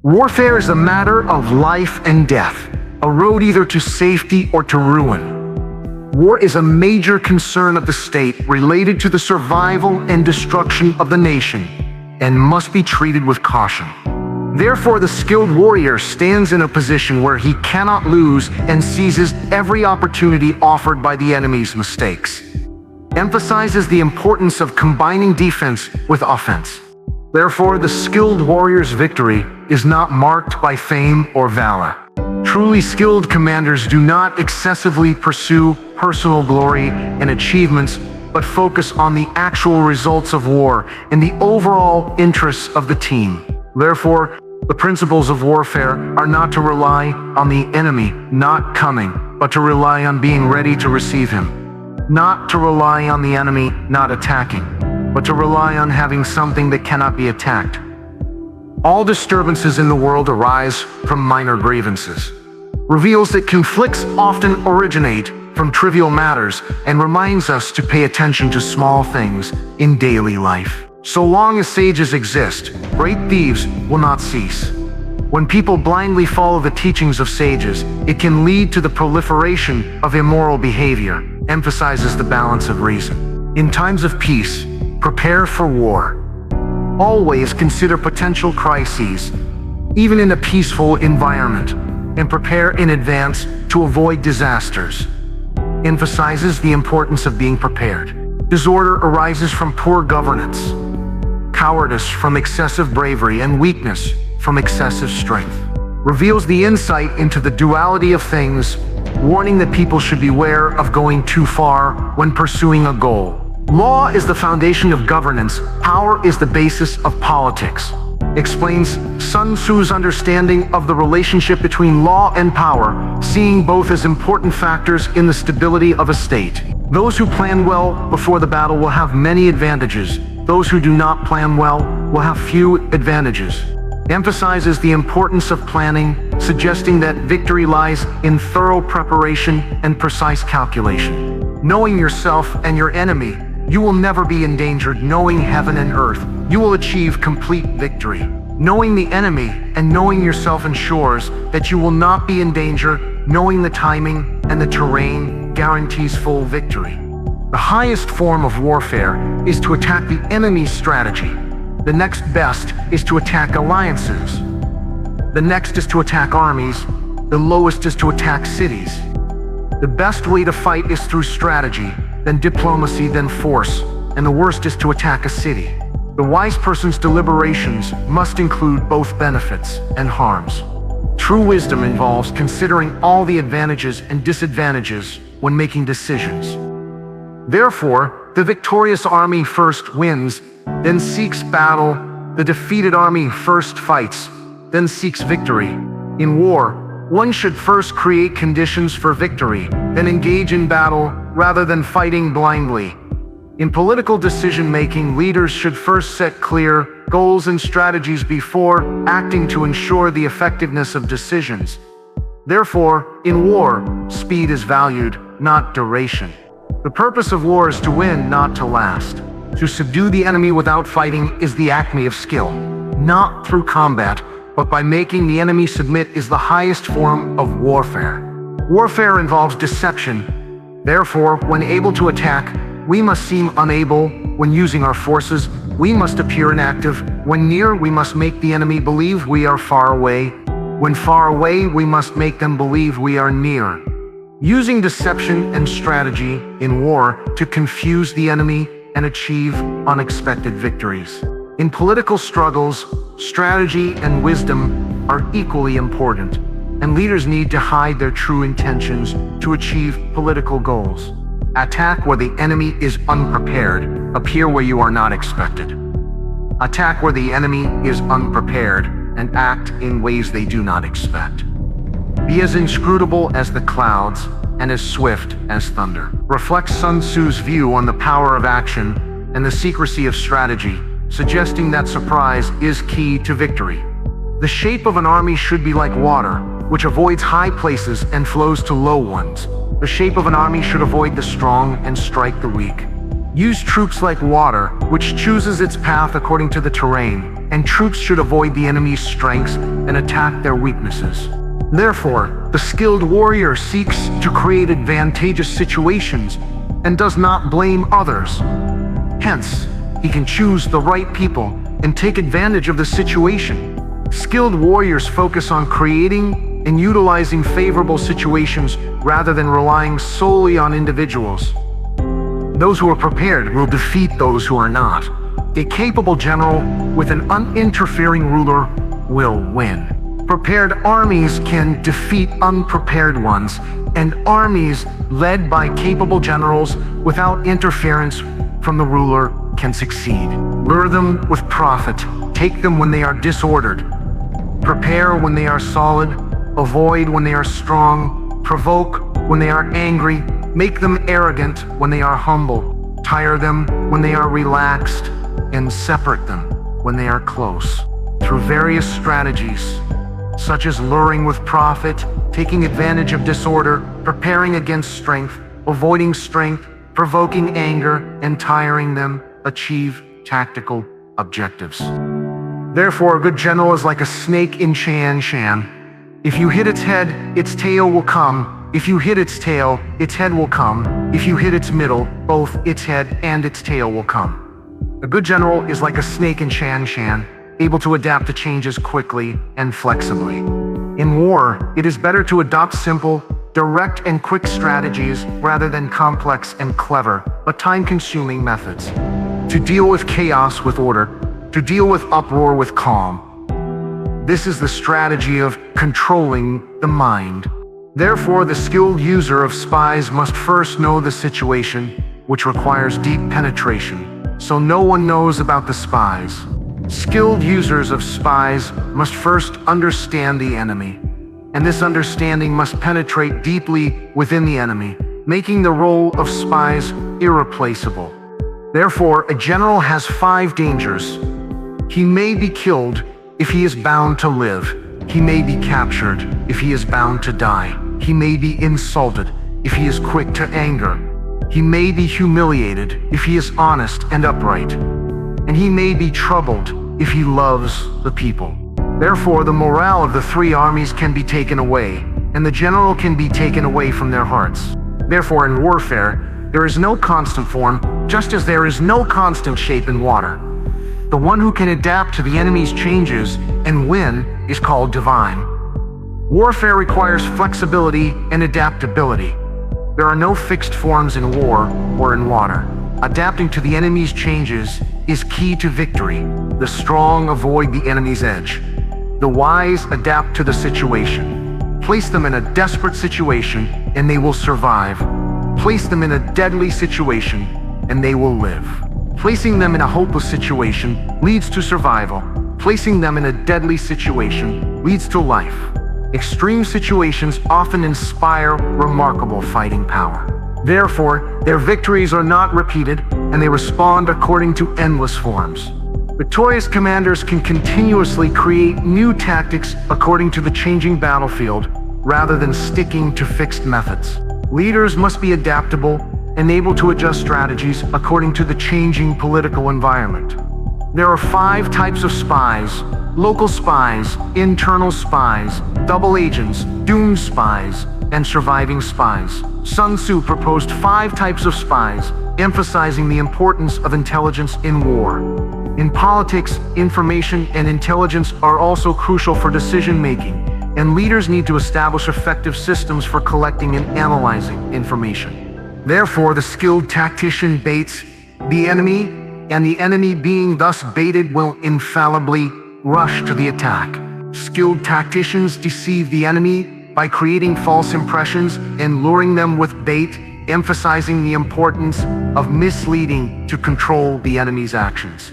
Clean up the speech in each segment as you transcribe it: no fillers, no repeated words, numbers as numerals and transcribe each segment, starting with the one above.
Warfare is a matter of life and death, a road either to safety or to ruin. War is a major concern of the state related to the survival and destruction of the nation, and must be treated with caution. Therefore, the skilled warrior stands in a position where he cannot lose and seizes every opportunity offered by the enemy's mistakes. Emphasizes the importance of combining defense with offense. Therefore, the skilled warrior's victory is not marked by fame or valor. Truly skilled commanders do not excessively pursue personal glory and achievements, but focus on the actual results of war and the overall interests of the team. Therefore, the principles of warfare are not to rely on the enemy not coming, but to rely on being ready to receive him. Not to rely on the enemy not attacking, but to rely on having something that cannot be attacked. All disturbances in the world arise from minor grievances. Reveals that conflicts often originate from trivial matters and reminds us to pay attention to small things in daily life. So long as sages exist, great thieves will not cease. When people blindly follow the teachings of sages, it can lead to the proliferation of immoral behavior, emphasizes the balance of reason. In times of peace, prepare for war. Always consider potential crises, even in a peaceful environment, and prepare in advance to avoid disasters. Emphasizes the importance of being prepared. Disorder arises from poor governance, cowardice from excessive bravery, and weakness from excessive strength. Reveals the insight into the duality of things, warning that people should beware of going too far when pursuing a goal. Law is the foundation of governance, power is the basis of politics. Explains SunTzu's understanding of the relationship between law and power, seeing both as important factors in the stability of a state. Those who plan well before the battle will have many advantages. Those who do not plan well will have few advantages. Emphasizes the importance of planning, suggesting that victory lies in thorough preparation and precise calculation. Knowing yourself and your enemy, you will never be endangered. Knowing heaven and earth, you will achieve complete victory. Knowing the enemy and knowing yourself ensures that you will not be in danger. Knowing the timing and the terrain guarantees full victory. The highest form of warfare is to attack the enemy's strategy. The next best is to attack alliances. The next is to attack armies. The lowest is to attack cities. The best way to fight is through strategy, then diplomacy, then force, and the worst is to attack a city. The wise person's deliberations must include both benefits and harms. True wisdom involves considering all the advantages and disadvantages when making decisions. Therefore, the victorious army first wins, then seeks battle. The defeated army first fights, then seeks victory. In war, one should first create conditions for victory, then engage in battle rather than fighting blindly. In political decision-making, leaders should first set clear goals and strategies before acting to ensure the effectiveness of decisions. Therefore, in war, speed is valued, not duration. The purpose of war is to win, not to last. To subdue the enemy without fighting is the acme of skill. Not through combat, but by making the enemy submit is the highest form of warfare. Warfare involves deception. Therefore, when able to attack, we must seem unable. When using our forces, we must appear inactive. When near, we must make the enemy believe we are far away. When far away, we must make them believe we are near. Using deception and strategy in war to confuse the enemy and achieve unexpected victories. In political struggles, strategy and wisdom are equally important, and leaders need to hide their true intentions to achieve political goals. Attack where the enemy is unprepared, appear where you are not expected. Attack where the enemy is unprepared, and act in ways they do not expect. Be as inscrutable as the clouds and as swift as thunder. Reflects SunTzu's view on the power of action and the secrecy of strategy, suggesting that surprise is key to victory. The shape of an army should be like water, which avoids high places and flows to low ones. The shape of an army should avoid the strong and strike the weak. Use troops like water, which chooses its path according to the terrain, and troops should avoid the enemy's strengths and attack their weaknesses. Therefore, the skilled warrior seeks to create advantageous situations and does not blame others. Hence, he can choose the right people and take advantage of the situation. Skilled warriors focus on creating and utilizing favorable situations rather than relying solely on individuals. Those who are prepared will defeat those who are not. A capable general with an uninterfering ruler will win. Prepared armies can defeat unprepared ones, and armies led by capable generals without interference from the ruler can succeed. Lure them with profit, take them when they are disordered. Prepare when they are solid, avoid when they are strong, provoke when they are angry, make them arrogant when they are humble, tire them when they are relaxed, and separate them when they are close. Through various strategies, such as luring with profit, taking advantage of disorder, preparing against strength, avoiding strength, provoking anger, and tiring them, achieve tactical objectives. Therefore, a good general is like a snake in Shan. If you hit its head, its tail will come. If you hit its tail, its head will come. If you hit its middle, both its head and its tail will come. A good general is like a snake in Shan, able to adapt to changes quickly and flexibly. In war, it is better to adopt simple, direct and quick strategies rather than complex and clever, but time-consuming methods. To deal with chaos with order, to deal with uproar with calm. This is the strategy of controlling the mind. Therefore, the skilled user of spies must first know the situation, which requires deep penetration, so no one knows about the spies. Skilled users of spies must first understand the enemy, and this understanding must penetrate deeply within the enemy, making the role of spies irreplaceable. Therefore, a general has 5 dangers. He may be killed if he is bound to live. He may be captured if he is bound to die. He may be insulted if he is quick to anger. He may be humiliated if he is honest and upright. And he may be troubled if he loves the people. Therefore, the morale of the 3 armies can be taken away, and the general can be taken away from their hearts. Therefore, in warfare, there is no constant form, just as there is no constant shape in water. The one who can adapt to the enemy's changes and win is called divine. Warfare requires flexibility and adaptability. There are no fixed forms in war or in water. Adapting to the enemy's changes is key to victory. The strong avoid the enemy's edge. The wise adapt to the situation. Place them in a desperate situation and they will survive. Place them in a deadly situation and they will live. Placing them in a hopeless situation leads to survival. Placing them in a deadly situation leads to life. Extreme situations often inspire remarkable fighting power. Therefore, their victories are not repeated, and they respond according to endless forms. Victorious commanders can continuously create new tactics according to the changing battlefield, rather than sticking to fixed methods. Leaders must be adaptable and able to adjust strategies according to the changing political environment. There are 5 types of spies: local spies, internal spies, double agents, doomed spies, and surviving spies. SunTzu proposed 5 types of spies, emphasizing the importance of intelligence in war. In politics, information and intelligence are also crucial for decision-making, and leaders need to establish effective systems for collecting and analyzing information. Therefore, the skilled tactician baits the enemy, and the enemy being thus baited will infallibly rush to the attack. Skilled tacticians deceive the enemy by creating false impressions and luring them with bait, emphasizing the importance of misleading to control the enemy's actions.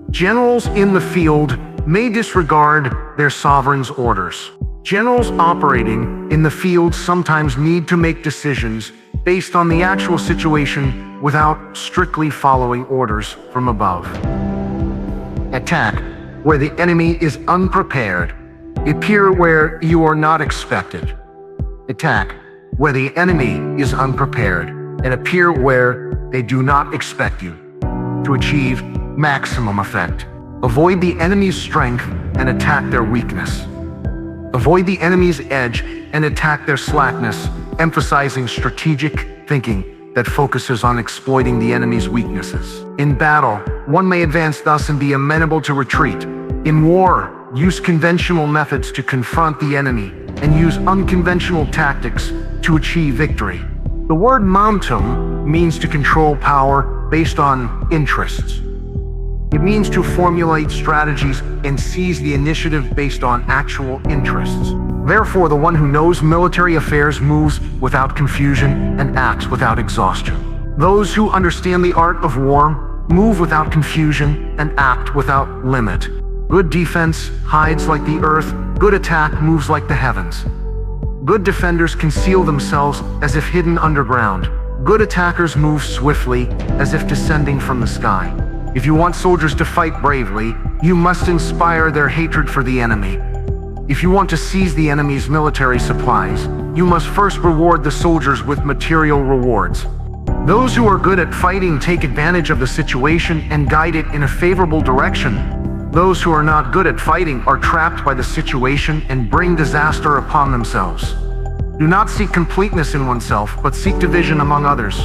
Generals in the field may disregard their sovereign's orders. Generals operating in the field sometimes need to make decisions based on the actual situation without strictly following orders from above. Attack where the enemy is unprepared. Appear where you are not expected. Attack where the enemy is unprepared, and appear where they do not expect you, to achieve maximum effect. Avoid the enemy's strength and attack their weakness. Avoid the enemy's edge and attack their slackness, emphasizing strategic thinking that focuses on exploiting the enemy's weaknesses. In battle, one may advance thus and be amenable to retreat. In war, use conventional methods to confront the enemy and use unconventional tactics to achieve victory. The word momentum means to control power based on interests. It means to formulate strategies and seize the initiative based on actual interests. Therefore, the one who knows military affairs moves without confusion and acts without exhaustion. Those who understand the art of war move without confusion and act without limit. Good defense hides like the earth, good attack moves like the heavens. Good defenders conceal themselves as if hidden underground. Good attackers move swiftly as if descending from the sky. If you want soldiers to fight bravely, you must inspire their hatred for the enemy. If you want to seize the enemy's military supplies, you must first reward the soldiers with material rewards. Those who are good at fighting take advantage of the situation and guide it in a favorable direction. Those who are not good at fighting are trapped by the situation and bring disaster upon themselves. Do not seek completeness in oneself, but seek division among others.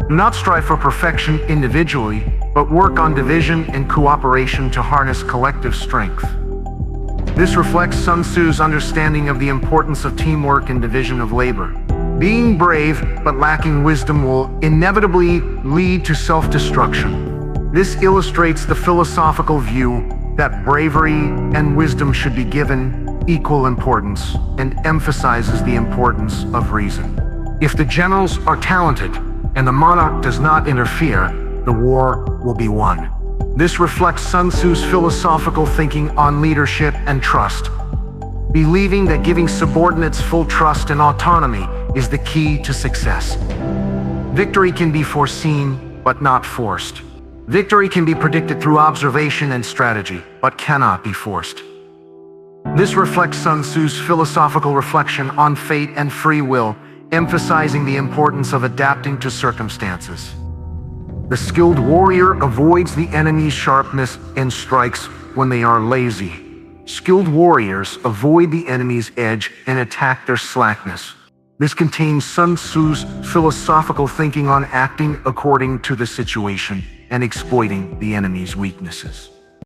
Do not strive for perfection individually, but work on division and cooperation to harness collective strength. This reflects Sun Tzu's understanding of the importance of teamwork and division of labor. Being brave but lacking wisdom will inevitably lead to self-destruction. This illustrates the philosophical view that bravery and wisdom should be given equal importance and emphasizes the importance of reason. If the generals are talented and the monarch does not interfere, the war will be won. This reflects Sun Tzu's philosophical thinking on leadership and trust, believing that giving subordinates full trust and autonomy is the key to success. Victory can be foreseen, but not forced. Victory can be predicted through observation and strategy, but cannot be forced. This reflects Sun Tzu's philosophical reflection on fate and free will, emphasizing the importance of adapting to circumstances. The skilled warrior avoids the enemy's sharpness and strikes when they are lazy. Skilled warriors avoid the enemy's edge and attack their slackness. This contains Sun Tzu's philosophical thinking on acting according to the situation and exploiting the enemy's weaknesses.